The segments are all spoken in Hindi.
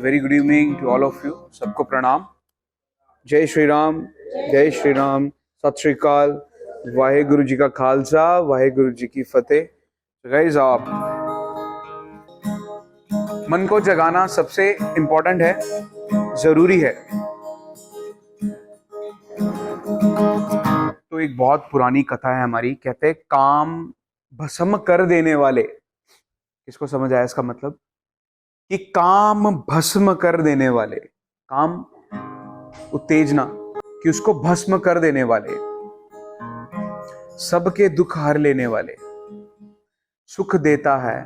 Very good evening to all of you. सबको प्रणाम. जय श्री राम, जय श्री राम, सत श्री अकाल, वाहेगुरु जी का खालसा, वाहेगुरु जी की फतेह. गाइस, आप मन को जगाना सबसे इंपॉर्टेंट है, जरूरी है. तो एक बहुत पुरानी कथा है हमारी. कहते हैं काम भस्म कर देने वाले. किसको समझ आया इसका मतलब? कि काम भस्म कर देने वाले, काम उत्तेजना कि उसको भस्म कर देने वाले, सबके दुख हर लेने वाले, सुख देता है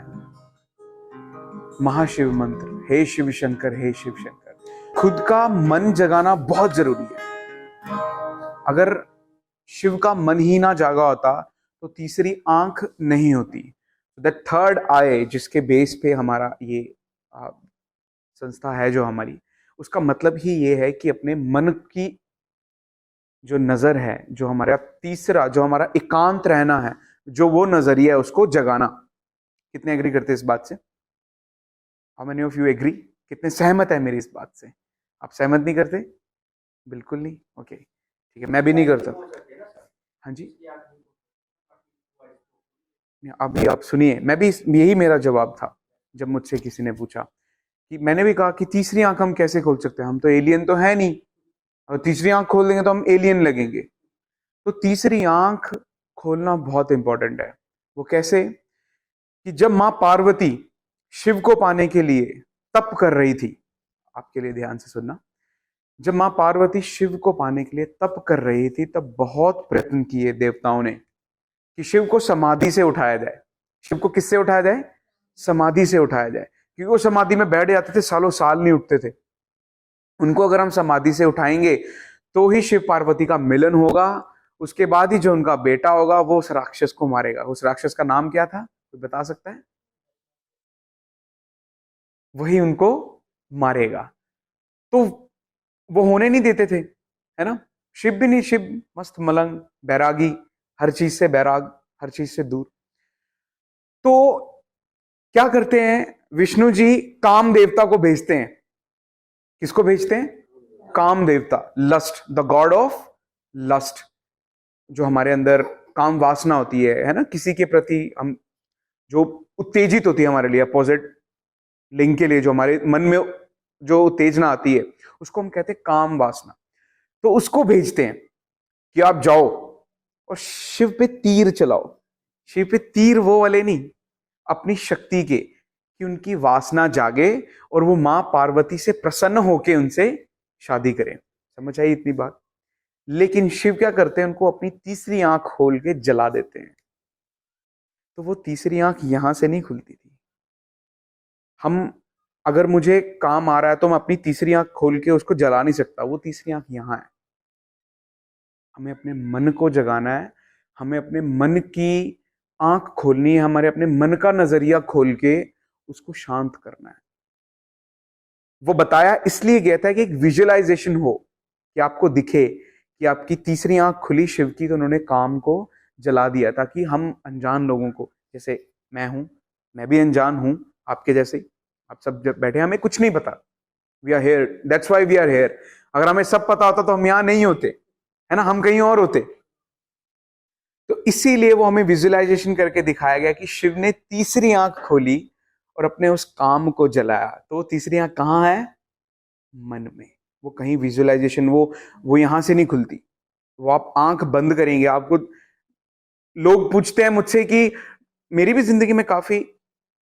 महाशिव मंत्र. हे शिव शंकर, हे शिव शंकर. खुद का मन जगाना बहुत जरूरी है. अगर शिव का मन ही ना जागा होता तो तीसरी आंख नहीं होती. द थर्ड आई, जिसके बेस पे हमारा ये संस्था है जो हमारी, उसका मतलब ही ये है कि अपने मन की जो नजर है, जो हमारा तीसरा, जो हमारा एकांत रहना है, जो वो नजरिया है, उसको जगाना. कितने एग्री करते हैं इस बात से? How many of you agree? कितने सहमत है मेरी इस बात से? आप सहमत नहीं करते? बिल्कुल नहीं. ओके, ठीक है, मैं भी नहीं करता. हाँ जी, अभी आप सुनिए. मैं भी, यही मेरा जवाब था जब मुझसे किसी ने पूछा. कि मैंने भी कहा कि तीसरी आंख हम कैसे खोल सकते हैं, हम तो एलियन तो है नहीं, और तीसरी आंख खोल देंगे तो हम एलियन लगेंगे. तो तीसरी आंख खोलना बहुत इंपॉर्टेंट है. वो कैसे? कि जब मां पार्वती शिव को पाने के लिए तप कर रही थी, आपके लिए ध्यान से सुनना, जब मां पार्वती शिव को पाने के लिए तप कर रही थी, तब बहुत प्रयत्न किए देवताओं ने कि शिव को समाधि से उठाया जाए. शिव को किससे उठाया जाए? समाधि से उठाया जाए. क्योंकि वो समाधि में बैठ जाते थे, सालों साल नहीं उठते थे. उनको अगर हम समाधि से उठाएंगे तो ही शिव पार्वती का मिलन होगा. उसके बाद ही जो उनका बेटा होगा वो उस राक्षस को मारेगा. उस राक्षस का नाम क्या था, कोई बता सकता है? वही उनको मारेगा. तो वो होने नहीं देते थे, है ना. शिव भी नहीं, शिव मस्त मलंग, बैरागी, हर चीज से बैराग, हर चीज से दूर. तो क्या करते हैं, विष्णु जी काम देवता को भेजते हैं. किसको भेजते हैं? Kamadeva, lust, the god of lust. जो हमारे अंदर काम वासना होती है ना, किसी के प्रति हम जो उत्तेजित होती है हमारे लिए, अपोजिट लिंग के लिए जो हमारे मन में जो उत्तेजना आती है, उसको हम कहते हैं काम वासना. तो उसको भेजते हैं कि आप जाओ और शिव पे तीर चलाओ. शिव पे तीर वो वाले नहीं, अपनी शक्ति के, कि उनकी वासना जागे और वो मां पार्वती से प्रसन्न होके उनसे शादी करें. समझ आई इतनी बात? लेकिन शिव क्या करते हैं, उनको अपनी तीसरी आंख खोल के जला देते हैं. तो वो तीसरी आंख यहां से नहीं खुलती थी. हम, अगर मुझे काम आ रहा है तो मैं अपनी तीसरी आंख खोल के उसको जला नहीं सकता. वो तीसरी आंख यहां है. हमें अपने मन को जगाना है, हमें अपने मन की आंख खोलनी है, हमारे अपने मन का नजरिया खोल के उसको शांत करना है. वो बताया इसलिए गया था कि एक विजुअलाइजेशन हो, कि आपको दिखे कि आपकी तीसरी आंख खुली शिव की, तो उन्होंने काम को जला दिया, ताकि हम अनजान लोगों को, जैसे मैं हूं, मैं भी अनजान हूं आपके जैसे, आप सब जब बैठे, हमें कुछ नहीं पता. We are here, that's why we are here. अगर हमें सब पता होता तो हम यहां नहीं होते, है ना, हम कहीं और होते. तो इसीलिए वो हमें विजुअलाइजेशन करके दिखाया गया कि शिव ने तीसरी आंख खोली और अपने उस काम को जलाया. तो तीसरी आंख कहाँ है? मन में. वो कहीं विजुअलाइजेशन, वो यहां से नहीं खुलती. वो आप आंख बंद करेंगे, आपको लोग पूछते हैं मुझसे कि मेरी भी जिंदगी में काफी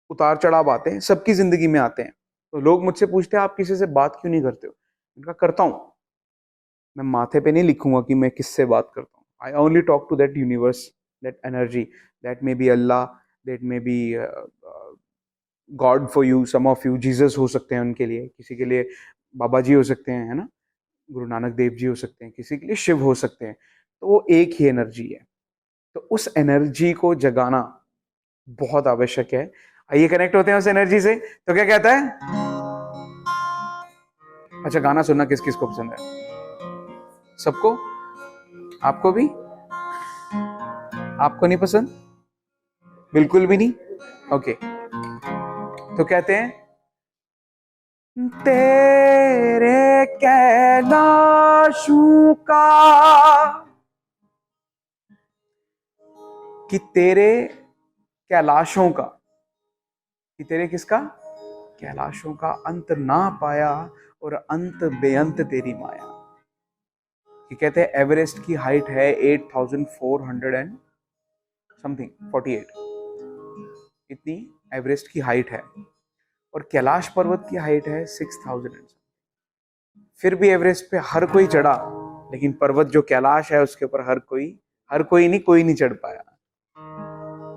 उतार चढ़ाव आते हैं, सबकी जिंदगी में आते हैं. तो लोग मुझसे पूछते हैं आप किसी से बात क्यों नहीं करते हो. इनका करता हूं, मैं माथे पे नहीं लिखूंगा कि मैं किससे बात करता हूं. I only talk to that universe, that energy, that may be Allah, that may be God for you, some of you Jesus हो सकते हैं उनके लिए, किसी के लिए बाबा जी हो सकते हैं, है ना, गुरु नानक देव जी हो सकते हैं, किसी के लिए शिव हो सकते हैं. तो वो एक ही एनर्जी है. तो उस एनर्जी को जगाना बहुत आवश्यक है. आइए कनेक्ट होते हैं उस एनर्जी से. तो क्या कहता है? अच्छा, गाना सुनना किस किस को पसंद है? सबको? आपको भी? आपको नहीं पसंद? बिल्कुल भी नहीं? ओके. तो कहते हैं तेरे कैलाशों का, कि तेरे कैलाशों का, कि तेरे किसका? कैलाशों का अंत ना पाया और अंत बेअंत तेरी माया। कि कहते हैं एवरेस्ट की हाइट है 8400 एंड समथिंग 48, इतनी एवरेस्ट की हाइट है, और कैलाश पर्वत की हाइट है 6000। फिर भी एवरेस्ट पे हर कोई चढ़ा, लेकिन पर्वत जो कैलाश है उसके ऊपर हर कोई नहीं, कोई नहीं चढ़ पाया।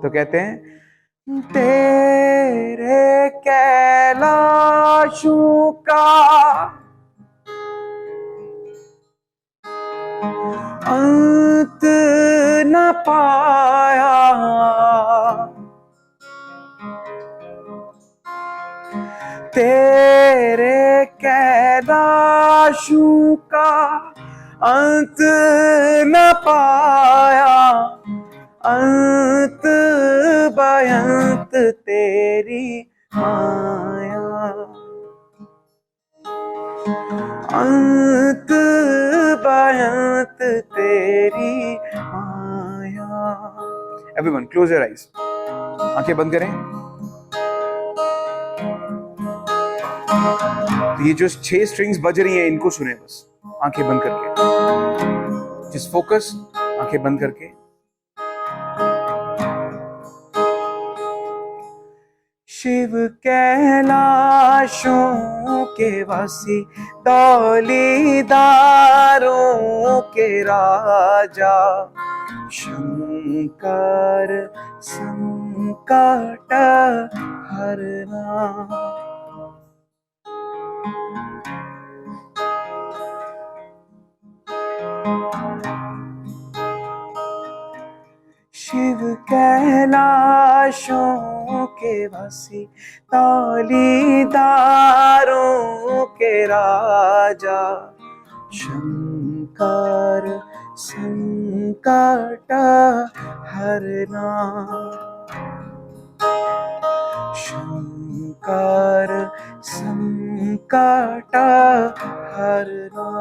तो कहते हैं तेरे कैलाशों का अंत न पाया, तेरे कैलाशों का अंत न पाया, अंत बेअंत तेरी माया, अंत बेअंत तेरी माया। एवरीवन क्लोज योर आईज, आंखें बंद करें। तो ये जो 6 स्ट्रिंग्स बज रही हैं इनको सुने बस, आंखें बंद करके, जिस फोकस, आंखें बंद करके। शिव कैलाशों के वासी, दौलीदारों के राजा, शंकर संकट हरना। शिव कैलाशों के वासी, दौलीदारों के राजा, शंकर संकट हरना, शंकर संकट हरना।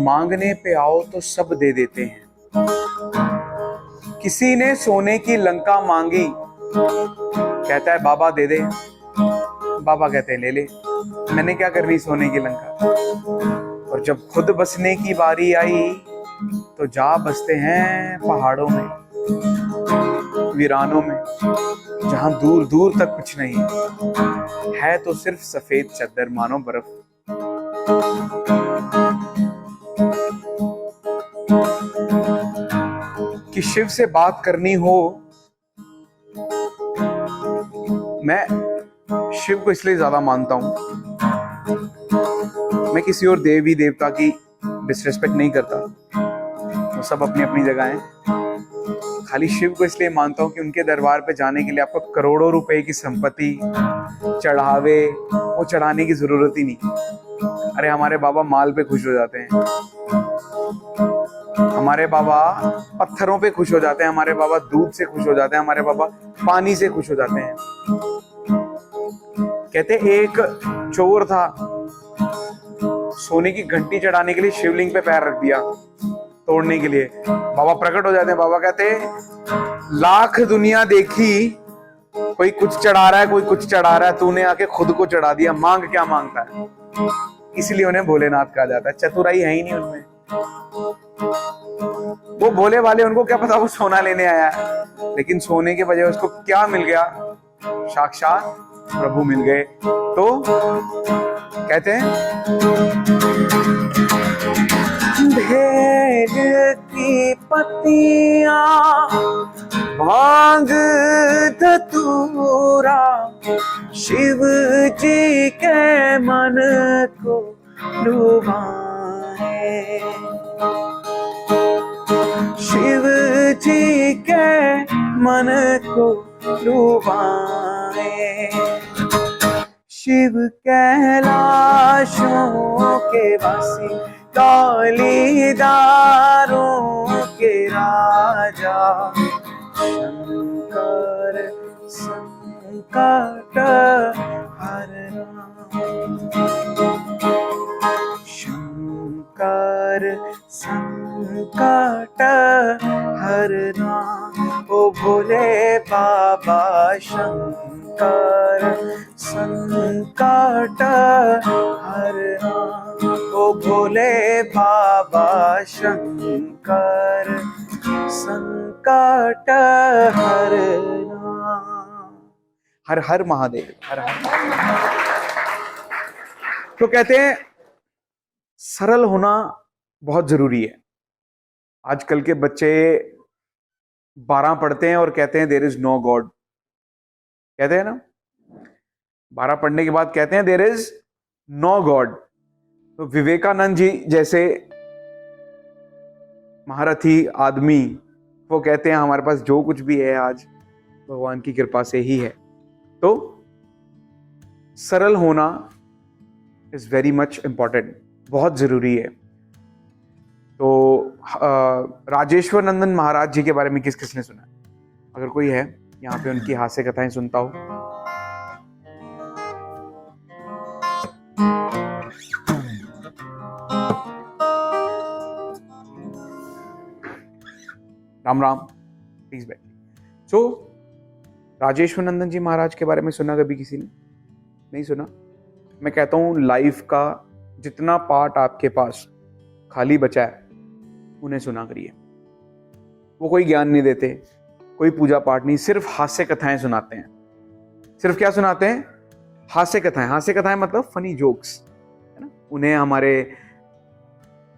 मांगने पे आओ तो सब दे देते हैं, किसी ने सोने की लंका मांगी, कहता है बाबा दे दे, बाबा कहते हैं ले ले, मैंने क्या करनी सोने की लंका। और जब खुद बसने की बारी आई तो जा बसते हैं पहाड़ों में, वीरानों में, जहां दूर दूर तक कुछ नहीं है तो सिर्फ सफेद चद्दर मानो बर्फ। कि शिव से बात करनी हो, मैं शिव को इसलिए ज्यादा मानता हूं, मैं किसी और देवी देवता की डिसरिस्पेक्ट नहीं करता, वो सब अपनी अपनी जगह हैं। खाली शिव को इसलिए मानता हूं कि उनके दरबार पे जाने के लिए आपको करोड़ों रुपए की संपत्ति, चढ़ावे, वो चढ़ाने की जरूरत ही नहीं। अरे हमारे बाबा माल पे खुश हो जाते हैं, हमारे बाबा पत्थरों पे खुश हो जाते हैं, हमारे बाबा दूध से खुश हो जाते हैं, हमारे बाबा पानी से खुश हो जाते हैं। कहते एक चोर था, सोने की घंटी चढ़ाने के लिए शिवलिंग पे पैर रख दिया तोड़ने के लिए, बाबा प्रकट हो जाते हैं। बाबा कहते लाख दुनिया देखी, कोई कुछ चढ़ा रहा है, कोई कुछ चढ़ा रहा है, तूने आके खुद को चढ़ा दिया, मांग क्या मांगता है। इसलिए उन्हें भोलेनाथ कहा जाता है, चतुराई है ही नहीं उनमें। वो भोले वाले, उनको क्या पता वो सोना लेने आया है, लेकिन सोने के बजाय उसको क्या मिल गया, साक्षात प्रभु मिल गए। तो कहते हैं भेड़ की पत्तियां, भांग धतूरा, शिव जी के मन को लुभाए, शिव जी के मन को रुबाएं। शिव कैलाशों के वासी, दौलीदारों के राजा, शंकर संकट हरना, शंकर संकट हरना। ओ भोले बाबा शंकर संकट हरना, ओ भोले बाबा शंकर संकट हरना। हर हर महादेव, हर हर महादेव। तो कहते हैं सरल होना बहुत जरूरी है। आजकल के बच्चे 12 पढ़ते हैं और कहते हैं देयर इज नो गॉड, कहते हैं ना, 12 पढ़ने के बाद कहते हैं देयर इज नो गॉड। तो विवेकानंद जी जैसे महारथी आदमी वो कहते हैं हमारे पास जो कुछ भी है आज भगवान की कृपा से ही है। तो सरल होना इज वेरी मच इंपॉर्टेंट, बहुत जरूरी है। तो राजेश्वर नंदन महाराज जी के बारे में किस किसने सुना? अगर कोई है यहाँ पे उनकी हास्य कथाएं सुनता हो। राम राम, प्लीज बैठ। सो राजेश्वर नंदन जी महाराज के बारे में सुना कभी किसी ने? नहीं सुना? मैं कहता हूं लाइफ का जितना पार्ट आपके पास खाली बचा है उन्हें सुना करिए। वो कोई ज्ञान नहीं देते, कोई पूजा पाठ नहीं, सिर्फ हास्य कथाएं सुनाते हैं। सिर्फ क्या सुनाते हैं? हास्य कथाएं। हास्य कथाएं मतलब फनी जोक्स, है ना, उन्हें हमारे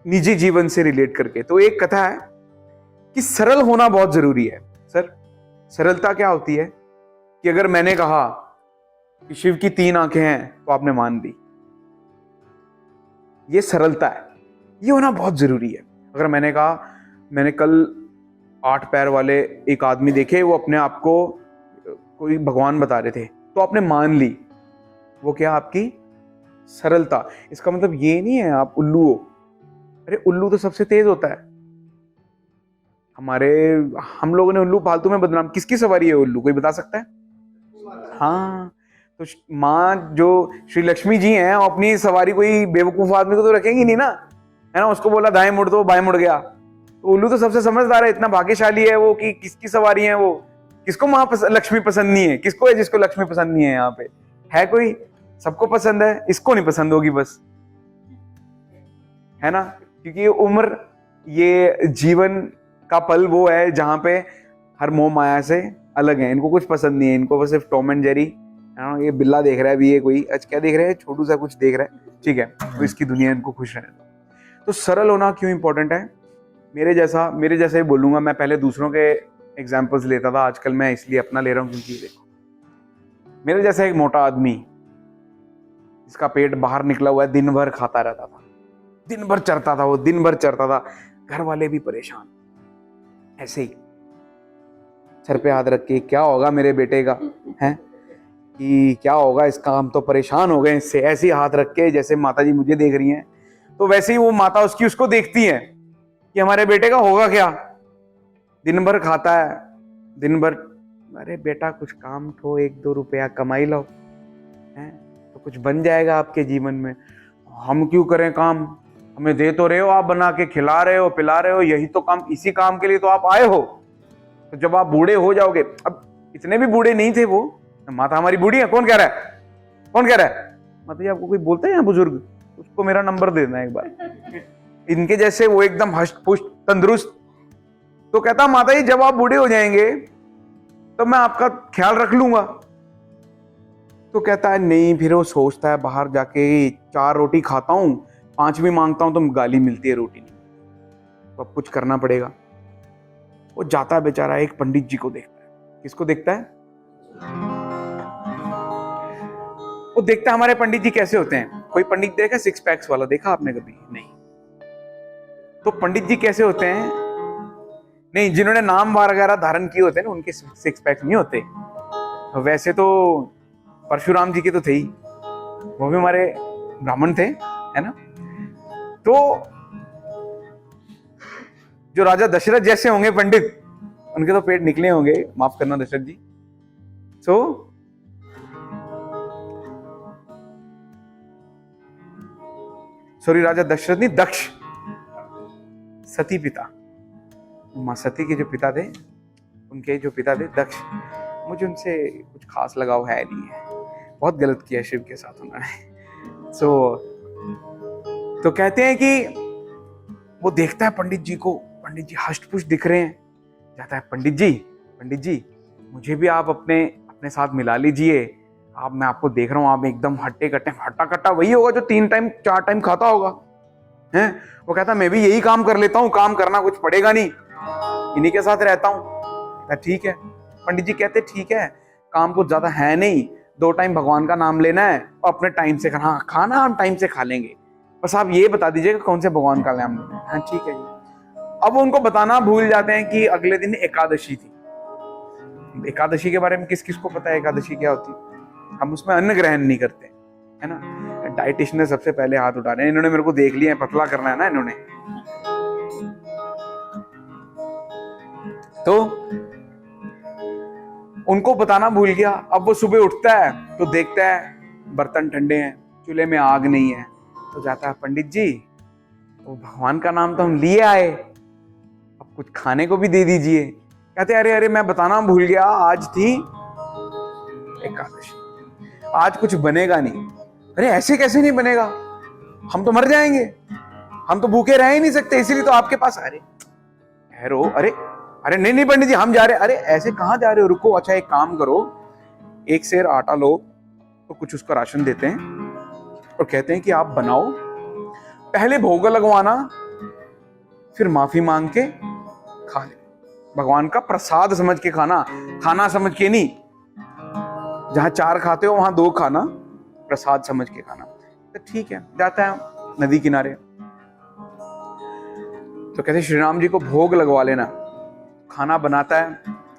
निजी जीवन से रिलेट करके। तो एक कथा है कि सरल होना बहुत जरूरी है। सर, सरलता क्या होती है कि अगर मैंने कहा कि शिव की 3 आंखें हैं तो आपने मान ली, ये सरलता है। ये होना बहुत जरूरी है। अगर मैंने कहा मैंने कल 8 पैर वाले एक आदमी देखे, वो अपने आप को कोई भगवान बता रहे थे, तो आपने मान ली, वो क्या? आपकी सरलता। इसका मतलब ये नहीं है आप उल्लू हो। अरे उल्लू तो सबसे तेज होता है। हम लोगों ने उल्लू फालतू में बदनाम। किसकी सवारी है उल्लू, कोई बता सकता है? हाँ, तो माँ जो श्री लक्ष्मी जी हैं वो अपनी सवारी कोई बेवकूफ आदमी को तो रखेंगी नहीं ना, है ना। उसको बोला दाएं मुड़ तो बाएं मुड़ गया। तो उल्लू तो सबसे समझदार है, इतना भाग्यशाली है वो कि किसकी सवारी है वो। किसको माँ लक्ष्मी पसंद नहीं है? किसको है जिसको लक्ष्मी पसंद नहीं है? यहाँ पे है कोई? सबको पसंद है, इसको नहीं पसंद होगी बस, है ना। क्योंकि ये उम्र, ये जीवन का पल वो है जहां पे हर मोह माया से अलग है। इनको कुछ पसंद नहीं है, इनको बस सिर्फ टॉम एंड जेरी, ये बिल्ला देख रहा है भी, ये कोई आज क्या देख रहा है, छोटू सा कुछ देख रहा है, ठीक है, तो इसकी दुनिया इनको खुश रहने दो। तो सरल होना क्यों इंपॉर्टेंट है? मेरे जैसा ही बोलूंगा। मैं पहले दूसरों के एग्जाम्पल्स लेता था, आजकल मैं इसलिए अपना ले रहा हूँ क्योंकि देखो, मेरे जैसा एक मोटा आदमी जिसका पेट बाहर निकला हुआ है, दिन भर खाता रहता था, दिन भर चरता था, वो दिन भर चरता था, घर वाले भी परेशान, ऐसे ही सर पे हाथ रख के क्या होगा मेरे बेटे का, है कि क्या होगा इसका, हम तो परेशान हो गए इससे, ऐसे ही हाथ रख के, जैसे माता जी मुझे देख रही हैं तो वैसे ही वो माता उसको देखती है कि हमारे बेटे का होगा क्या, दिन भर खाता है, दिन भर। अरे बेटा कुछ काम ठो, 1-2 रुपया कमाई लो, है तो कुछ बन जाएगा आपके जीवन में। हम क्यों करें काम, हमें दे तो रहे हो, आप बना के खिला रहे हो, पिला रहे हो, यही तो काम, इसी काम के लिए तो आप आए हो। तो जब आप बूढ़े हो जाओगे, अब इतने भी बूढ़े नहीं थे वो, माता हमारी बूढ़ी है, कौन कह रहा है, कौन कह रहा है? माता जी आपको कोई बोलता है यहाँ बुजुर्ग, उसको मेरा नंबर देना एक बार। इनके जैसे वो एकदम हष्ट पुष्ट तंदुरुस्त। तो कहता माता जी जब आप बूढ़े हो जाएंगे तो मैं आपका ख्याल रख लूंगा। तो कहता है नहीं, फिर वो सोचता है बाहर जाके 4 रोटी खाता हूं, 5वीं मांगता हूं तो गाली मिलती है रोटी नहीं, तो अब कुछ करना पड़ेगा। वो जाता है बेचारा, एक पंडित जी को देखता है। किसको देखता है? वो देखता है हमारे पंडित जी कैसे होते हैं। कोई पंडित देखा 6 पैक्स वाला, देखा आपने कभी? नहीं। तो पंडित जी कैसे होते हैं? नहीं, जिन्होंने नाम वगैरह धारण किए होते हैं ना, उनके 6 पैक्स नहीं होते। वैसे तो परशुराम जी के तो थे ही, वो भी हमारे ब्राह्मण थे, है ना। तो जो राजा दशरथ जैसे होंगे पंडित, उनके तो पेट निकले होंगे, माफ करना दशरथ जी। सो सॉरी, राजा दशरथ नहीं, दक्ष, सती पिता, मां सती के जो पिता थे, उनके जो पिता थे दक्ष, मुझे उनसे कुछ खास लगाव है नहीं है, बहुत गलत किया शिव के साथ उन्होंने। तो कहते हैं कि वो देखता है पंडित जी को, पंडित जी हष्ट-पुष्ट दिख रहे हैं, जाता है, पंडित जी मुझे भी आप अपने साथ मिला लीजिए, मैं आपको देख रहा हूँ, आप एकदम हट्टे कट्टे, हट्टा कट्टा वही होगा जो 3 टाइम 4 टाइम खाता होगा, हैं। वो कहता मैं भी यही काम कर लेता हूँ, काम करना कुछ पड़ेगा नहीं, इन्हीं के साथ रहता हूँ। ठीक है। पंडित जी कहते ठीक है, काम कुछ ज्यादा है नहीं, 2 टाइम भगवान का नाम लेना है और अपने टाइम से खाना हम टाइम से खा लेंगे, बस आप ये बता दीजिएगा कौन से भगवान का नाम लेना है। हाँ ठीक है जी। अब उनको बताना भूल जाते हैं कि अगले दिन एकादशी थी। एकादशी के बारे में किस किस को पता है एकादशी क्या होती है? हम उसमें अन्न ग्रहण नहीं करते, है ना। डाइटिशियन ने सबसे पहले हाथ उठा रहे हैं, इन्होंने मेरे को देख लिया है, पतला करना है ना इन्होंने। तो उनको बताना भूल गया। अब वो सुबह उठता है तो देखता है बर्तन ठंडे हैं, चूल्हे में आग नहीं है, तो जाता है, पंडित जी वो भगवान का नाम तो हम लिए आए, अब कुछ खाने को भी दे दीजिए। कहते अरे अरे मैं बताना भूल गया, आज थी एकादशी, आज कुछ बनेगा नहीं। अरे ऐसे कैसे नहीं बनेगा, हम तो मर जाएंगे, हम तो भूखे रह ही नहीं सकते, इसीलिए तो आपके पास। अरे ठहरो, अरे अरे नहीं नहीं पंडित जी हम जा रहे हैं। अरे ऐसे कहाँ जा रहे हो, रुको। अच्छा एक काम करो, 1 सेर आटा लो, तो कुछ उसका राशन देते हैं और कहते हैं कि आप बनाओ, पहले भोग लगवाना, फिर माफी मांग के खा ले। भगवान का प्रसाद समझ के खाना, खाना समझ के नहीं। जहां 4 खाते हो वहां 2 खाना, प्रसाद समझ के खाना। तो ठीक है, जाता है नदी किनारे, तो कहते श्री राम जी को भोग लगवा लेना। खाना बनाता है,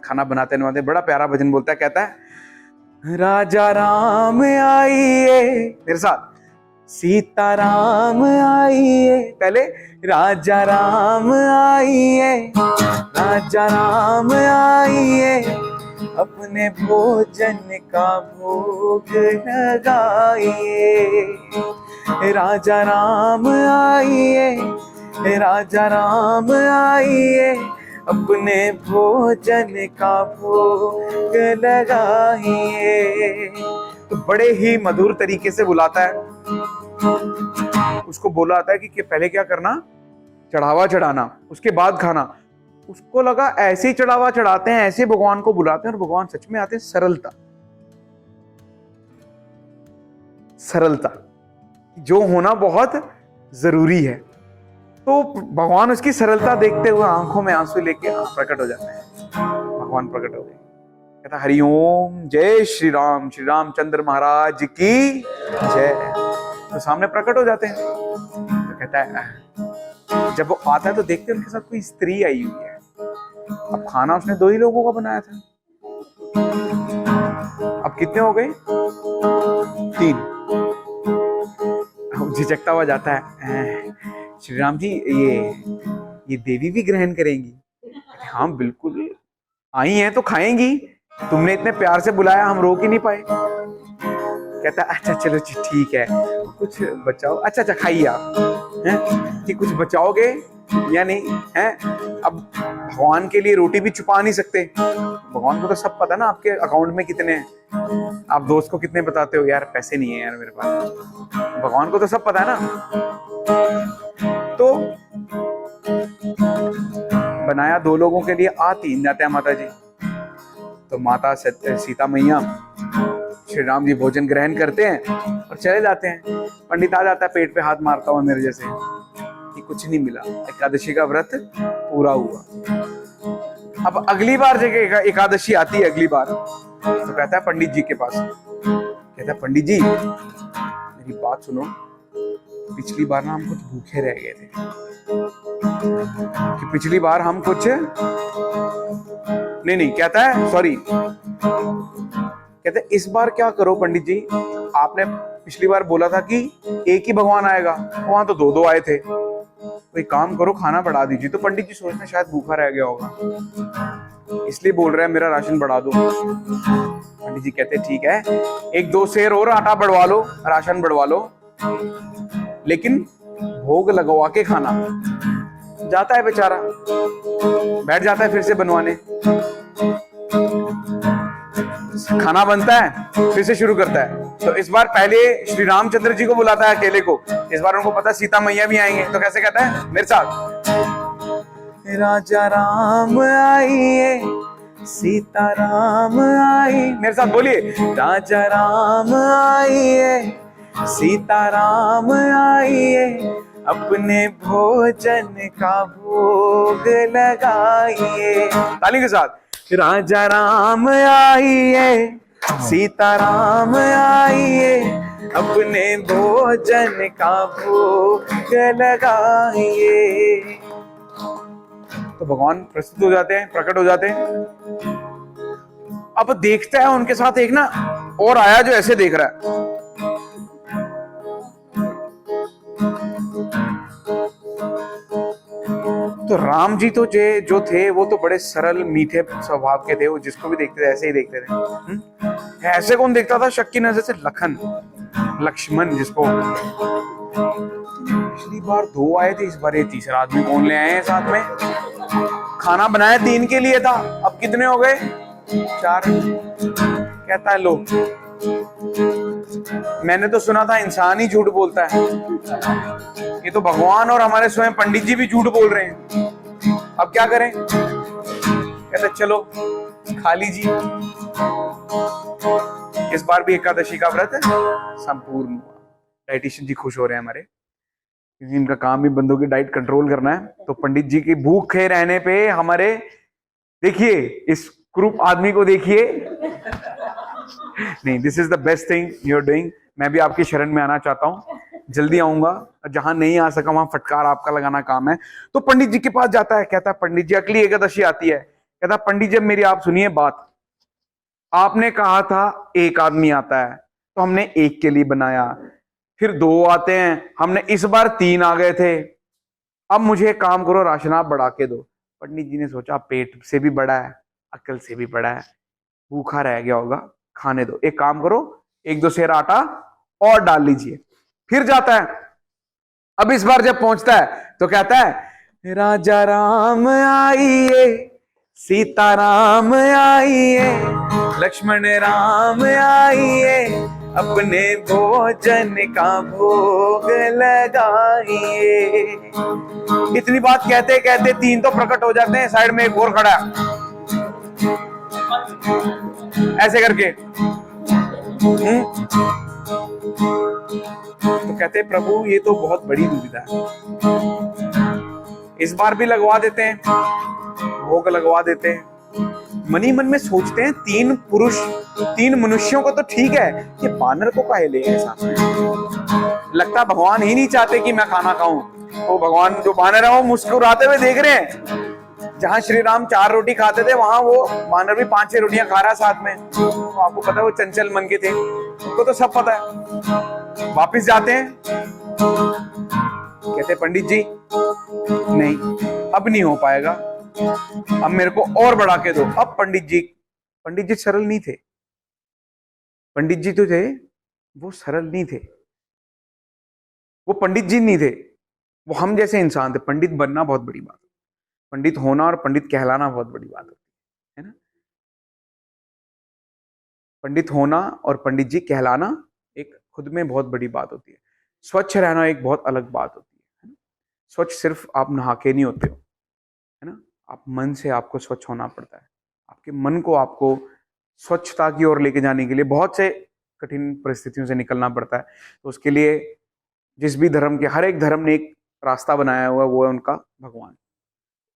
खाना बनाते बड़ा प्यारा भजन बोलता है, कहता है राजा राम आइए, मेरे साथ, सीता राम आइए, पहले राजा राम आइए, राजा राम आइए, अपने भोजन का भोग लगाइए। राजा राम आइए, राजा राम आइए, अपने भोजन का भोग लगाइए। तो बड़े ही मधुर तरीके से बुलाता है उसको। बोला आता है कि पहले क्या करना, चढ़ावा चढ़ाना, उसके बाद खाना। उसको लगा ऐसे ही चढ़ावा चढ़ाते हैं, ऐसे भगवान को बुलाते हैं, और भगवान सच में आते हैं। सरलता, सरलता जो होना बहुत जरूरी है। तो भगवान उसकी सरलता देखते हुए आंखों में आंसू लेके प्रकट हो जाते हैं। भगवान प्रकट हो गए, कहता हरिओम, जय श्री रामचंद्र महाराज की जय। तो सामने प्रकट हो जाते हैं। तो कहता है, जब वो आता है तो देखते हैं उनके साथ कोई स्त्री आई हुई है। अब खाना उसने 2 ही लोगों का बनाया था, अब कितने हो गए, 3। झिझकता हुआ जाता है, श्री राम जी ये देवी भी ग्रहण करेंगी? हाँ बिल्कुल, आई हैं तो खाएंगी, तुमने इतने प्यार से बुलाया, हम रोक ही नहीं पाए। कहता अच्छा चलो ठीक है, कुछ बचाओ। अच्छा खाइए आप, हैं कि कुछ बचाओगे या नहीं है। अब भगवान के लिए रोटी भी छुपा नहीं सकते, भगवान को तो सब पता ना आपके अकाउंट में कितने हैं। आप दोस्त को कितने बताते हो, यार पैसे नहीं है यार मेरे पास, भगवान को तो सब पता है ना। तो बनाया 2 लोगों के लिए, 3 जाते हैं माता जी। तो माता सीता मैया, श्री राम जी भोजन ग्रहण करते हैं और चले जाते हैं। पंडित आ जाता है पेट पे हाथ मारता हुआ मेरे जैसे कि कुछ नहीं मिला, एकादशी का व्रत पूरा हुआ। अब अगली बार जगह एकादशी आती है, अगली बार तो कहता है पंडित जी के पास, कहता है पंडित जी मेरी बात सुनो, पिछली बार ना हम कुछ भूखे रह गए थे, कि पिछली बार हम कुछ नहीं कहता है, सॉरी कहते इस बार क्या करो पंडित जी, आपने पिछली बार बोला था कि एक ही भगवान आएगा, वहां तो दो दो आए थे, तो एक काम करो खाना बढ़ा दीजिए। तो पंडित जी सोचते शायद भूखा रह गया होगा, इसलिए बोल रहे हैं मेरा राशन बढ़ा दो। पंडित जी कहते ठीक है, एक दो सेर और आटा बढ़वा लो, राशन बढ़वा लो, लेकिन भोग लगवा के खाना। जाता है बेचारा, बैठ जाता है फिर से बनवाने, खाना बनता है, फिर से शुरू करता है। तो इस बार पहले श्री रामचंद्र जी को बुलाता है अकेले को, इस बार उनको पता सीता मैया भी आएंगे, तो कैसे कहता है मेरे साथ, राजा राम आइए सीता राम आई, मेरे साथ बोलिए, राजा राम आइए सीता राम आइए, अपने भोजन का भोग लगाइए। ताली के साथ, राजा राम आइए सीता राम आइए, अपने भोजन का भोग लगाइए। तो भगवान प्रस्तुत हो जाते हैं, प्रकट हो जाते हैं। अब देखता है उनके साथ एक ना और आया जो ऐसे देख रहा है, तो राम जी तो जो थे वो तो बड़े सरल मीठे स्वभाव के थे, वो जिसको भी देखते थे ऐसे ही देखते थे। ऐसे कौन देखता था शक की नजर से? लखन, लक्ष्मण, जिसको पिछली बार दो आए थे, इस बार ये तीसरा आदमी कौन ले आए हैं साथ में। खाना बनाया 3 के लिए था, अब कितने हो गए? 4। कहता है लो, मैंने तो सुना था इंसान ही झूठ बोलता है, ये तो भगवान और हमारे स्वयं पंडित जी भी झूठ बोल रहे हैं, अब क्या करें? कहते चलो खा लीजिए। इस बार भी एकादशी का व्रत संपूर्ण हुआ। डाइटिशियन जी खुश हो रहे हैं हमारे, क्योंकि इनका काम भी बंदों की डाइट कंट्रोल करना है। तो पंडित जी की भूखे रहने पे हमारे, देखिए इस क्रूप आदमी को देखिए, नहीं, this is the best thing you are doing. मैं भी आपकी शरण में आना चाहता हूँ, जल्दी आऊंगा, जहां नहीं आ सका वहां फटकार आपका लगाना काम है। तो पंडित जी के पास जाता है, कहता है पंडित जी अगली एकादशी आती है, कहता पंडित जी मेरी आप सुनिए बात, आपने कहा था एक आदमी आता है, तो हमने एक के लिए बनाया, फिर 2 आते हैं, हमने इस बार 3 आ गए थे, अब मुझे काम करो राशन आप बढ़ा के दो। पंडित जी ने सोचा पेट से भी बड़ा है, अक्ल से भी बड़ा है, भूखा रह गया होगा, खाने दो, एक काम करो 1-2 सेर आटा और डाल लीजिए। फिर जाता है, अब इस बार जब पहुंचता है तो कहता है राजा राम आइए सीता राम आइए, लक्ष्मण राम आइए, अपने भोजन का भोग लगाइए। इतनी बात कहते कहते 3 तो प्रकट हो जाते हैं, साइड में एक और खड़ा है ऐसे करके, तो कहते प्रभु ये तो बहुत बड़ी दुविधा है, इस बार भी लगवा देते हैं, भोग लगवा देते हैं। मनी मन में सोचते हैं 3 पुरुष 3 मनुष्यों को तो ठीक है, ये बानर को काहे ले आए साथ में? लगता भगवान ही नहीं चाहते कि मैं खाना खाऊं। तो भगवान जो बानर है वो मुस्कुराते हुए देख रहे हैं, जहां श्री राम 4 रोटी खाते थे वहां वो बानर भी 5-6 रोटियां खा रहा है साथ में। तो आपको पता है वो चंचल मन के थे, उनको तो सब पता है। वापिस जाते हैं, कहते पंडित जी नहीं अब नहीं हो पाएगा, अब मेरे को और बढ़ा के दो। अब पंडित जी सरल नहीं थे, पंडित जी तो थे वो सरल नहीं थे, वो पंडित जी नहीं थे, वो हम जैसे इंसान थे। पंडित बनना बहुत बड़ी बात, पंडित होना और पंडित कहलाना बहुत बड़ी बात होती है ना। पंडित होना और पंडित जी कहलाना एक खुद में बहुत बड़ी बात होती है। स्वच्छ रहना एक बहुत अलग बात होती है ना। स्वच्छ सिर्फ आप नहा के नहीं होते हो, है ना, आप मन से आपको स्वच्छ होना पड़ता है। आपके मन को आपको स्वच्छता की ओर लेके जाने के लिए बहुत से कठिन परिस्थितियों से निकलना पड़ता है। तो उसके लिए जिस भी धर्म के, हर एक धर्म ने एक रास्ता बनाया हुआ है, वो है उनका भगवान।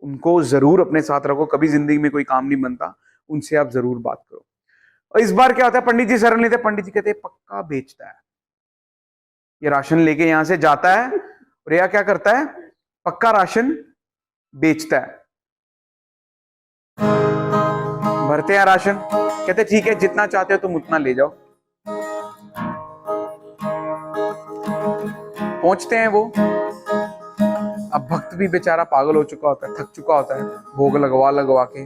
उनको जरूर अपने साथ रखो, कभी जिंदगी में कोई काम नहीं बनता, उनसे आप जरूर बात करो। और इस बार क्या होता है, पंडित जी सरल नहीं थे, पंडित जी कहते हैं पक्का बेचता है, ये राशन लेके यहां से जाता है और यह क्या करता है, पक्का राशन बेचता है। भरते हैं राशन, कहते ठीक है जितना चाहते हो तुम उतना ले जाओ। पहुंचते हैं वो। अब भक्त भी बेचारा पागल हो चुका होता है, थक चुका होता है भोग लगवा लगवा के।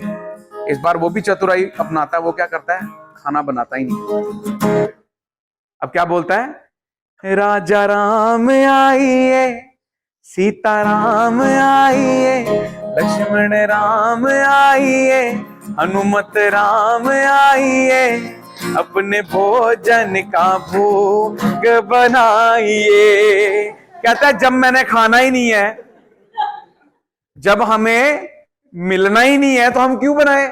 इस बार वो भी चतुराई अपनाता है, वो क्या करता है, खाना बनाता ही नहीं। अब क्या बोलता है, राजा राम आइए, सीता राम आइए, लक्ष्मण राम आइए, हनुमत राम आइए, अपने भोजन का भोग बनाइए। कहता है जब मैंने खाना ही नहीं है, जब हमें मिलना ही नहीं है तो हम क्यों बनाए।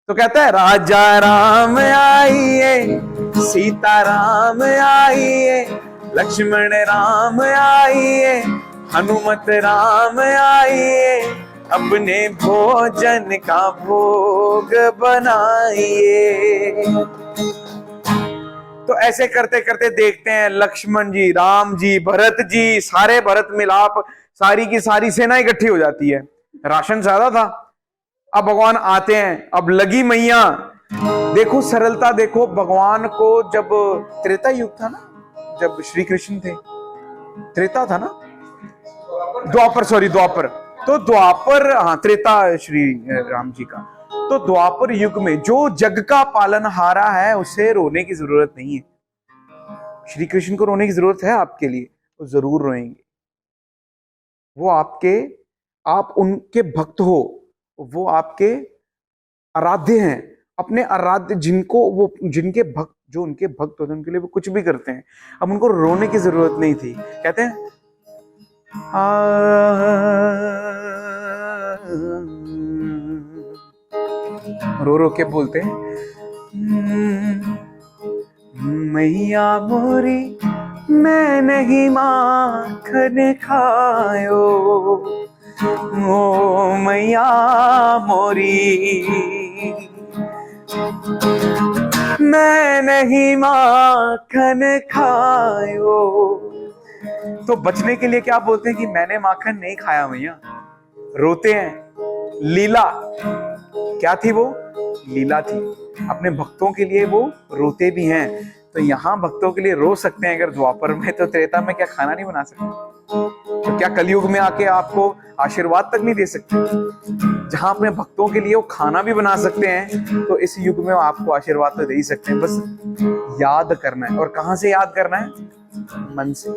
तो कहता है राजा राम आइए, सीता राम आइए, लक्ष्मण राम आइए, हनुमत राम आइए, अपने भोजन का भोग बनाइए। तो ऐसे करते करते देखते हैं लक्ष्मण जी, राम जी, भरत जी, सारे भरत मिलाप सारी की सारी सेना इकट्ठी हो जाती है। राशन ज्यादा था। अब भगवान आते हैं, अब लगी मैया। देखो सरलता, देखो भगवान को। जब त्रेता युग था ना, जब श्री कृष्ण थे, त्रेता था ना, द्वापर, सॉरी द्वापर, तो द्वापर, हाँ त्रेता श्री राम जी का। तो द्वापर युग में जो जग का पालनहारा है उसे रोने की जरूरत नहीं है। श्री कृष्ण को रोने की जरूरत है आपके लिए, तो जरूर रोएंगे। वो आपके, आप उनके भक्त हो, वो आपके आराध्य हैं, अपने आराध्य, जिनको वो, जिनके भक्त, जो उनके भक्त होते हैं उनके लिए वो कुछ भी करते हैं। अब उनको रोने की जरूरत नहीं थी। कहते हैं रो रो के बोलते हैं, मैया मोरी मैं नहीं माखन खायो, ओ मैया मोरी मैं नहीं माखन खायो। तो बचने के लिए क्या बोलते हैं कि मैंने माखन नहीं खाया मैया। रोते हैं। लीला क्या थी, वो लीला थी। अपने भक्तों के लिए वो रोते भी हैं। तो यहां भक्तों के लिए रो सकते हैं अगर द्वापर में, तो त्रेता में क्या खाना नहीं बना सकते? तो क्या कलयुग में आके आपको आशीर्वाद तक नहीं दे सकते? जहां अपने भक्तों के लिए वो खाना भी बना सकते हैं, तो इस युग में आपको आशीर्वाद तो दे ही सकते हैं। बस याद करना है। और कहां से याद करना है? मन से।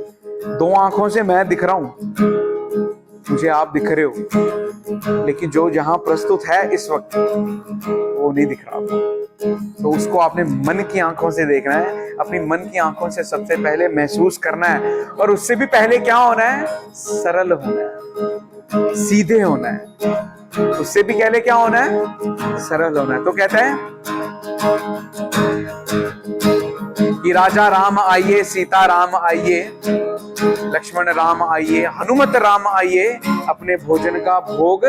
दो आंखों से मैं दिख रहा हूं, मुझे आप दिख रहे हो, लेकिन जो जहां प्रस्तुत है इस वक्त वो नहीं दिख रहा। तो उसको आपने मन की आंखों से देखना है। अपनी मन की आंखों से सबसे पहले महसूस करना है। और उससे भी पहले क्या होना है? सरल होना है, सीधे होना है। उससे भी पहले क्या होना है? सरल होना है। तो कहते हैं कि राजा राम आइए, सीता राम आइए, लक्ष्मण राम आइए, हनुमत राम आइए, अपने भोजन का भोग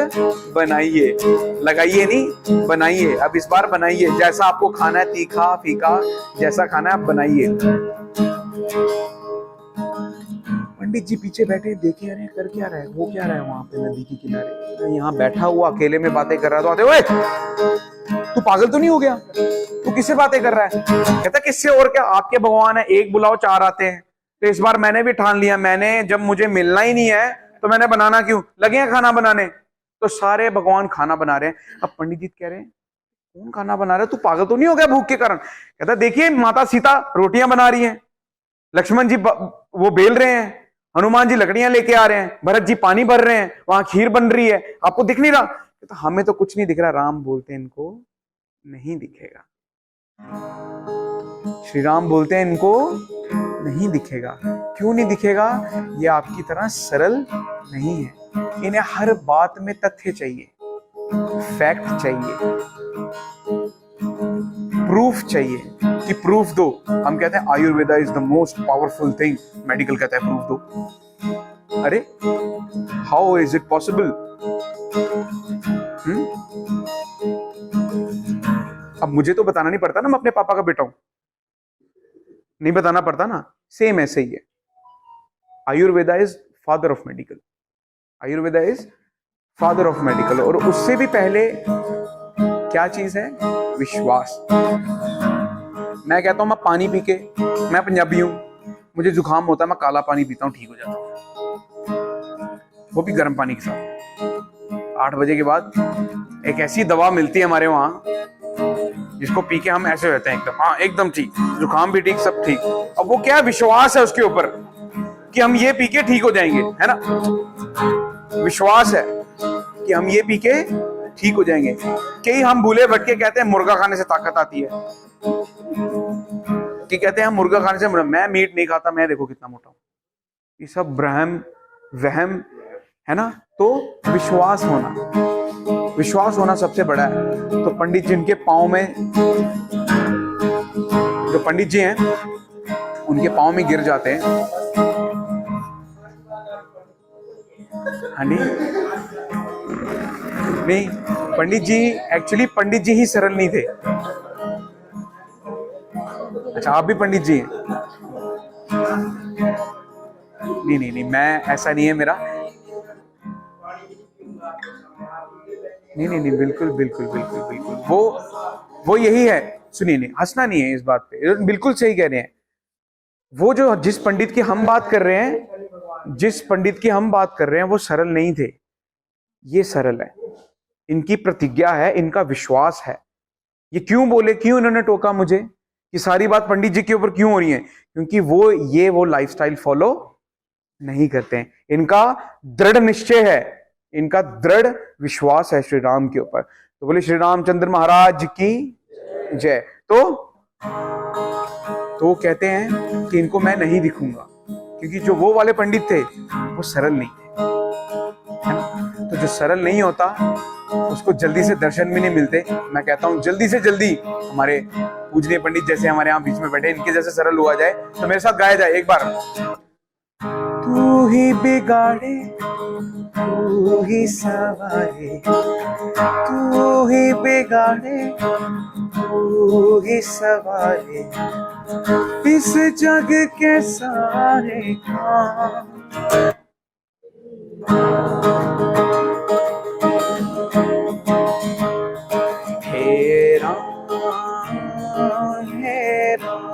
बनाइए। लगाइए नहीं, बनाइए। अब इस बार बनाइए। जैसा आपको खाना है, तीखा फीका, जैसा खाना है आप बनाइए। पंडित जी पीछे बैठे देखे, अरे कर क्या रहा है, वो क्या रहा है वहां पे नदी के किनारे। तो यहाँ बैठा हुआ अकेले में बातें कर रहा है। तो आते, ओए तू पागल तो नहीं हो गया, तू किससे बातें कर रहा है? कहता किससे और क्या, आपके भगवान है, एक बुलाओ चार आते हैं। तो इस बार मैंने भी ठान लिया, मैंने जब मुझे मिलना ही नहीं है तो मैंने बनाना क्यों, लगे हैं खाना बनाने। तो सारे भगवान खाना बना रहे हैं। अब पंडित जी कह रहे हैं कौन खाना बना रहा है, तू पागल तो नहीं हो गया भूख के कारण? कहता देखिए माता सीता रोटियां बना रही हैं, लक्ष्मण जी वो बेल रहे हैं, हनुमान जी लकड़ियां लेके आ रहे हैं, भरत जी पानी भर रहे हैं, वहां खीर बन रही है, आपको दिख नहीं रहा? तो हमें तो कुछ नहीं दिख रहा। राम बोलते हैं इनको नहीं दिखेगा। श्री राम बोलते हैं इनको नहीं दिखेगा। क्यों नहीं दिखेगा? ये आपकी तरह सरल नहीं है। इन्हें हर बात में तथ्य चाहिए, फैक्ट चाहिए, प्रूफ चाहिए कि प्रूफ दो। हम कहते हैं Ayurveda is the most powerful thing, medical कहता है प्रूफ दो। अरे हाउ इज इट पॉसिबल? अब मुझे तो बताना नहीं पड़ता ना, मैं अपने पापा का बेटा हूं, नहीं बताना पड़ता ना। सेम ऐसे ही है। Ayurveda is father of medical, Ayurveda is father of medical. और उससे भी पहले क्या चीज है? विश्वास। मैं कहता हूं मैं पानी पी के, मैं पंजाबी हूं, मुझे जुकाम होता है, मैं काला पानी पीता हूं, ठीक हो जाता हूं, वो भी गर्म पानी के साथ। 8 बजे के बाद एक ऐसी दवा मिलती है हमारे वहां जिसको पी के हम ऐसे रहते हैं एकदम, हाँ एकदम ठीक, जुकाम भी ठीक, सब ठीक। अब वो क्या विश्वास है उसके ऊपर कि हम ये पी के ठीक हो जाएंगे, है ना? विश्वास है कि हम ये पी के ठीक हो जाएंगे। कई हम भूले भटके कहते हैं मुर्गा खाने से ताकत आती है, कि कहते हैं हम मुर्गा खाने से, मैं मीट नहीं खाता, मैं देखो कितना मोटा हूं। ये सब भ्रम वहम है ना। तो विश्वास होना सबसे बड़ा है। तो पंडित जिनके पाँव में, जो पंडित जी हैं उनके पाँव में गिर जाते हैं, हाँ नहीं, पंडित जी एक्चुअली पंडित जी ही सरल नहीं थे। अच्छा, आप भी पंडित जी हैं? नहीं, मैं ऐसा नहीं है मेरा। नहीं, बिल्कुल। वो यही है। सुनिए, नहीं हंसना नहीं है इस बात पे, बिल्कुल सही कह रहे हैं। वो जो जिस पंडित की हम बात कर रहे हैं, वो सरल नहीं थे, ये सरल है। इनकी प्रतिज्ञा है, इनका विश्वास है। ये क्यों बोले, क्यों इन्होंने टोका मुझे कि सारी बात पंडित जी के ऊपर क्यों हो रही है? क्योंकि वो लाइफस्टाइल फॉलो नहीं करते हैं। इनका दृढ़ निश्चय है, इनका दृढ़ विश्वास है श्री राम के ऊपर। तो बोले श्री रामचंद्र महाराज की जय। तो वो कहते हैं कि इनको मैं नहीं दिखूंगा, क्योंकि जो वो वाले पंडित थे वो सरल नहीं थे, है ना? तो जो सरल नहीं होता उसको जल्दी से दर्शन भी नहीं मिलते। मैं कहता हूं जल्दी से जल्दी हमारे पूजनीय पंडित जैसे हमारे यहाँ बीच में बैठे, इनके जैसे सरल हुआ जाए। तो मेरे साथ गाया जाए एक बार। तू ही बिगाड़े, तू ही सवारे, तू ही बिगाड़े, तू ही सवारे, इस जग के सारे काम। हे राम, हे राम,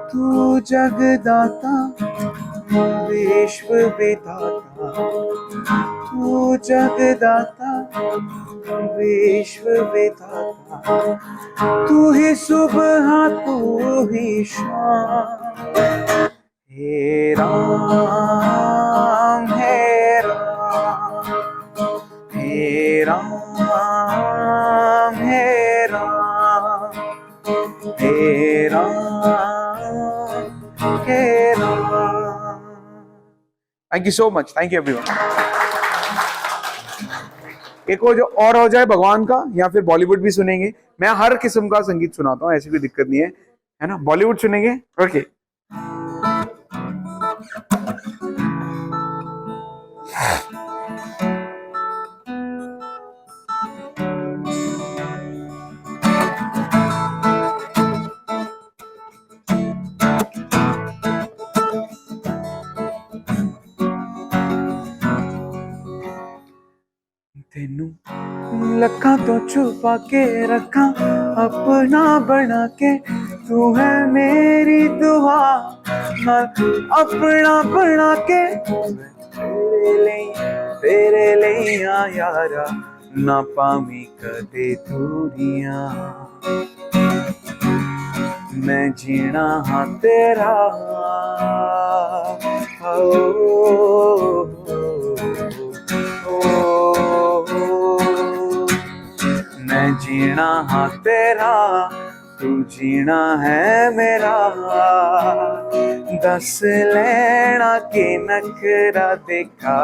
तू जगदाता, विश्व विधाता, तू जगदाता, विश्व विधाता, तू ही सुबह, तू ही शाम। हे राम, हे राम, हे राम, हे राम, हे राम, हे Ram. Thank you so much, thank you everyone. एक और हो जाए भगवान का, या फिर बॉलीवुड भी सुनेंगे। मैं हर किस्म का संगीत सुनाता हूँ, ऐसी कोई दिक्कत नहीं है ना। बॉलीवुड सुनेंगे, ओके। तेनू लखा तो छुपा के रखा, अपना बना के, तू है मेरी दुआ, अपना बना के, तेरे लिए यारा, ना पावी कदे दूरियां, मैं जीना हाँ तेरा, मैं जीना हाँ तेरा, तू जीना है मेरा, दस लेना के नखरा दिखा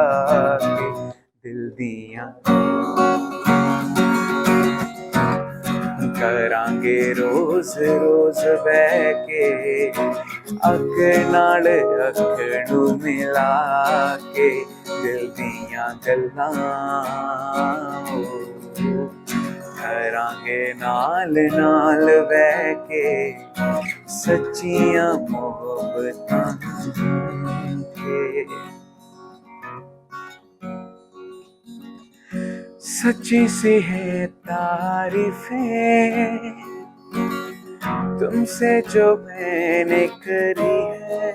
के, दिल दिया करांगे रोज रोज बह के, अख नाल अख नू मिला के, दिल दिया गल्लां करांगे नाल नाल बह के, सच्चियां मोहब्बतां के। सच्ची सी है तारीफें तुमसे जो मैंने करी है,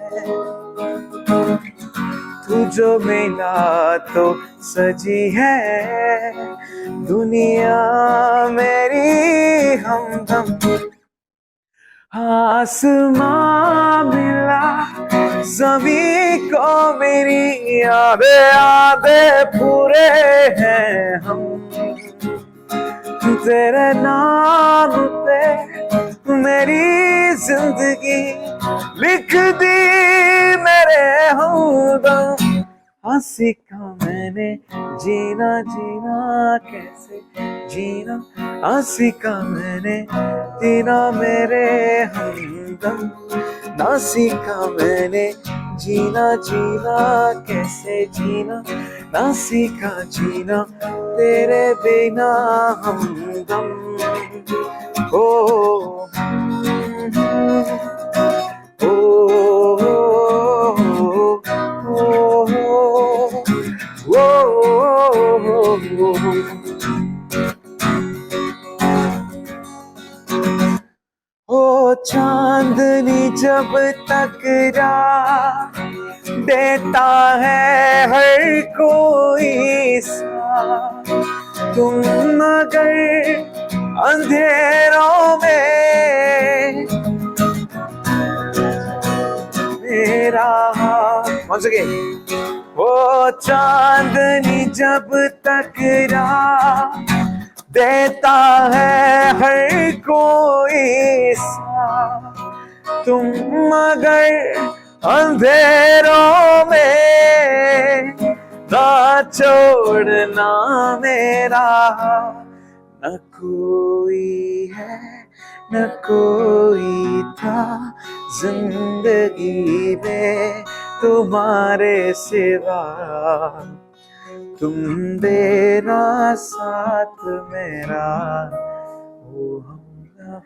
तू जो मिला तो सजी है दुनिया मेरी हमदम। आसमां मिला ज़मीं को मेरी यादें यादें पूरे हैं हम, तेरे नाम पे मेरी जिंदगी लिख दी मेरे हमदम। हाँ सीखा मैंने जीना जीना कैसे जीना, हाँ सीखा मैंने जीना मेरे हमदम। ना सीखा मैंने जीना जीना कैसे जीना, ना सीखा जीना तेरे बिना हमदम। ओ ओ चांदनी जब टकरा देता है हर कोई सा, तुम मगर अंधेरों में मेरा once again। ओ चांदनी जब टकरा देता है हर कोई सा, तुम मगर अंधेरों में ना छोड़ना मेरा। न कोई है न कोई था जिंदगी में तुम्हारे सिवा, तुम देना साथ मेरा ओ हमदम।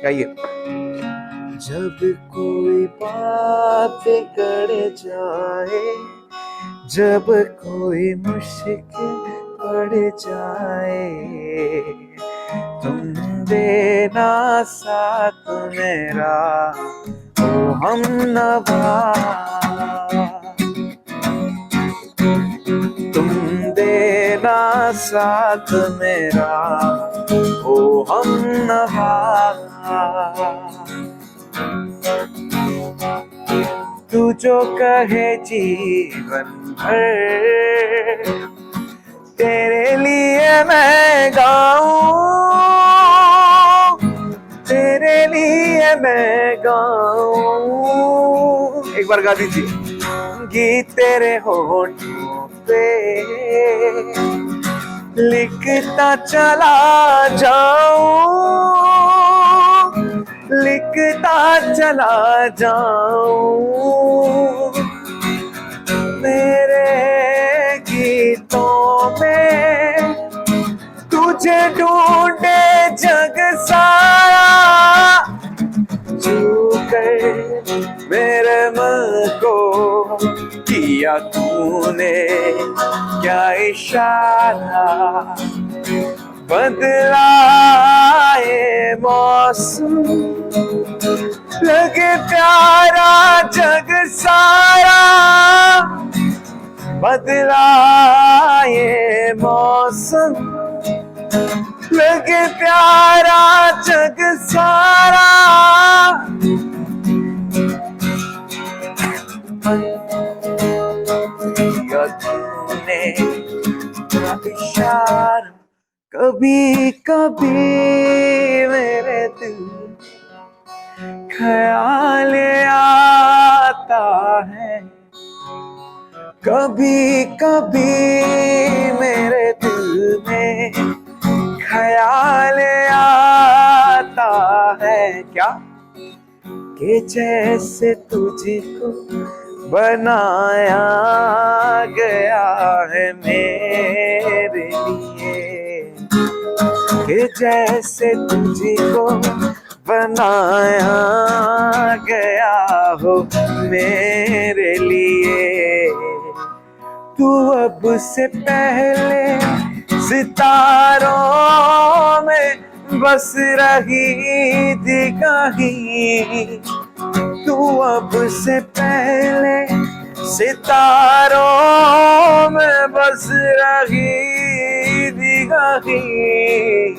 गाइए। जब कोई बात बिगड़ जाए, जब कोई मुश्किल पड़ जाए, तुम देना साथ मेरा ओ हमनवा। तुम देना साथ मेरा ओ हमनवा। तू जो कहे जीवन भर तेरे लिए मैं गाऊं, तेरे लिए मैं गाऊं। एक बार गा दीजिए। गीत तेरे होठों पे लिखता चला जाऊं, लिखता चला जाऊं। मेरे गीतों में तुझे ढूंढे जग सारा, छू कर मेरे मन को किया तूने क्या इशारा। बदला ये मौसम लगे प्यारा जग सारा, बदला ये मौसम लगे प्यारा जग सारा। तूने इशारा कभी कभी मेरे दिल ख्याल आता है, कभी कभी मेरे दिल में ख्याल आता है। क्या कि जैसे तुझको बनाया गया है मेरे लिए, कि जैसे तुझको बनाया गया हो मेरे लिए। तू अब से पहले सितारों में बस रही थी कहीं, तू अब से पहले सितारों में बस रही थी कहीं,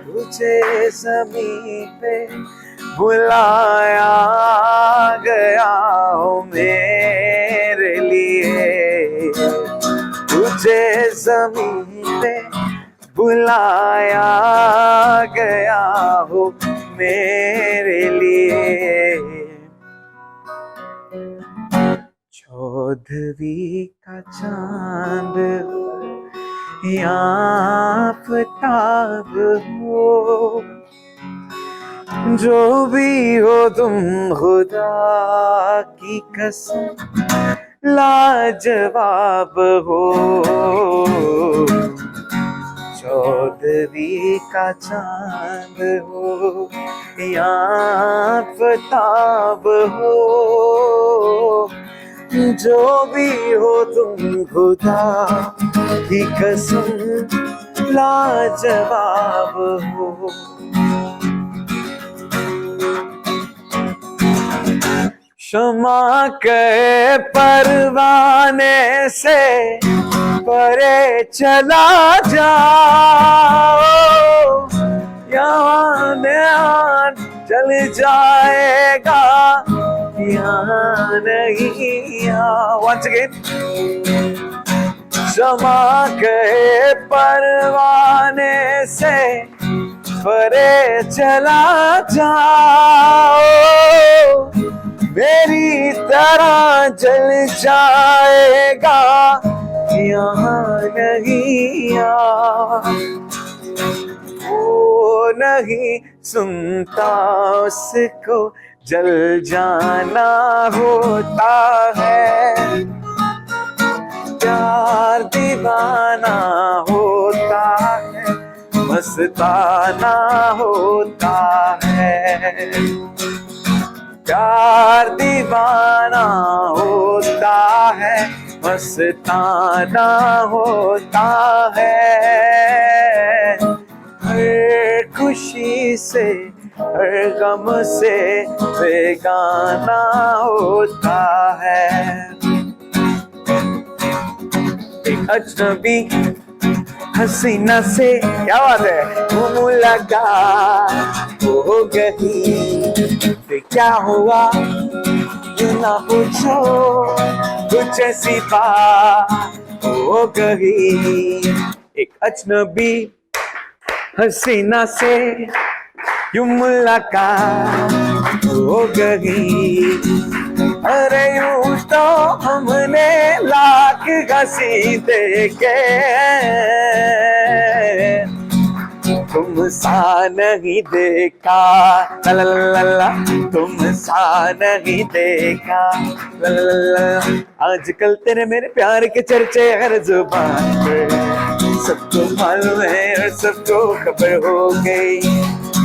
तुझे ज़मीं पे बुलाया गया हो मेरे लिए, तुझे ज़मीं पे बुलाया गया हो मेरे लिए। चौदहवीं का चांद या आफताब हो, जो भी हो तुम खुदा की कसम लाजवाब हो। चौदहवीं का चांद हो या आफताब हो, जो भी हो तुम खुदा की कसम लाजवाब हो। शमा के परवाने से परे चला जाओ, यहाँ चल जाएगा यहाँ नहीं। Once again, शमा के परवाने से परे चला जाओ, मेरी तरह जल जाएगा यहाँ नहीं। वो नहीं सुनता उसको जल जाना होता है, प्यार दीवाना होता है, मस्ताना होता है, प्यार दीवाना होता है, मस्ताना होता है। हर खुशी से हर गम से बेगाना होता है। एक अजनबी हसीना से, क्या बात है, वो मुलाकात हो गई, फिर क्या हुआ ये ना पूछो, कुछ ऐसी बात हो गई। एक अजनबी हसीना से यूं मुलाकात हो गई, अरे यूं तो हमने लाख हंसी देखे, तुम सा नहीं देखा, ला ला ला ला, तुम सा नहीं देखा, ला ला ला ला। आजकल तेरे मेरे प्यार के चर्चे हर जुबान पर, सबको मालूम है और सबको खबर हो गई।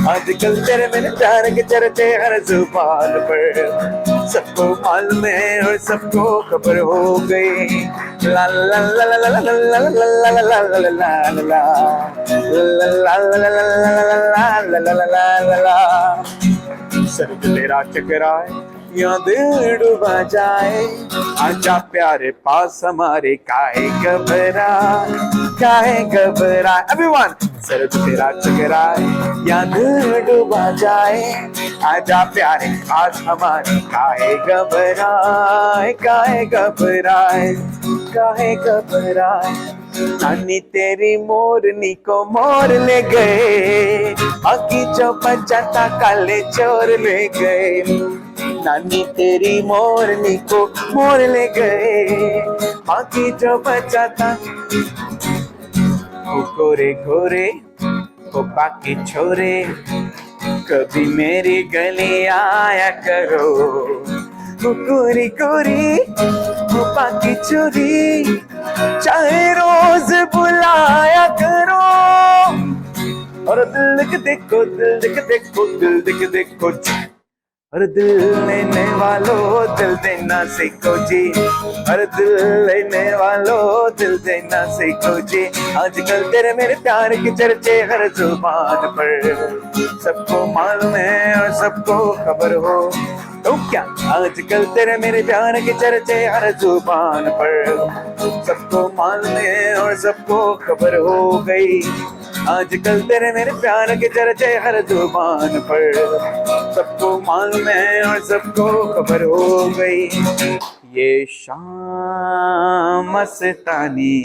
आजकल तेरे मेरे प्यार के चर्चे हर जुबान पर, सबको मालूम है और सबको खबर हो गई। ला ला ला ला ला ला ला ला ला ला ला ला। सर तेरा चकराए या दिल डूबा जाए, आजा प्यारे पास हमारे, काहे घबरा काहे घबरा। एवरीवन, सर तेरा चकराए या दिल डूबा जाए, आजा प्यारे पास हमारे, काहे घबराए काहे घबराए काहे घबराए। नानी तेरी मोरनी को मोर ले गए, बाकी जो बचा था काले चोर ले गए। नानी तेरी मोरनी को मोर ले गए, बाकी जो बचा था वो गोरे गोरे वो बाकी छोरे। कभी मेरी गली आया करो, वो गोरी गोरी वो बाकी छोरी, चाहे रोज बुलाया करो। और दिल के देखो दिल के देखो दिल के देखो, और दिल लेने वालों दिल देना सीखो जी, हर दिल लेने वालों दिल देना सीखो जी। आजकल तेरे मेरे प्यार के चर्चे हर जुबान पर, सबको मालूम है और सबको खबर हो, तो क्या आजकल तेरे मेरे प्यार के चर्चे हर जुबान पर, सबको मालूम है और सबको खबर हो गई। आजकल तेरे मेरे प्यार के चर्चे हर जुबान पर, सबको मालूम है और सबको खबर हो गई। ये शाम मस्तानी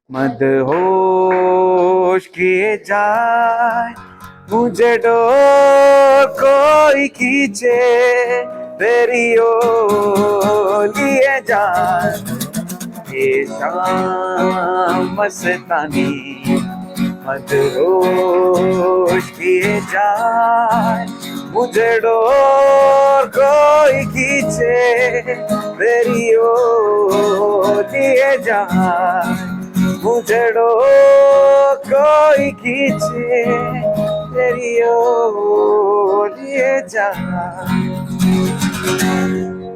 मदहोश किए जाए, मुझे डोर कोई खींचे तेरी ओर लिए जाए। ये शाम मस्तानी मदहोश किए जाए, मुझे डोर कोई खींचे तेरी ओर लिए जाए, मुझे डोर कोई खींचे तेरी ओर लिए जाए।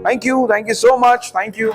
Thank you so much, thank you.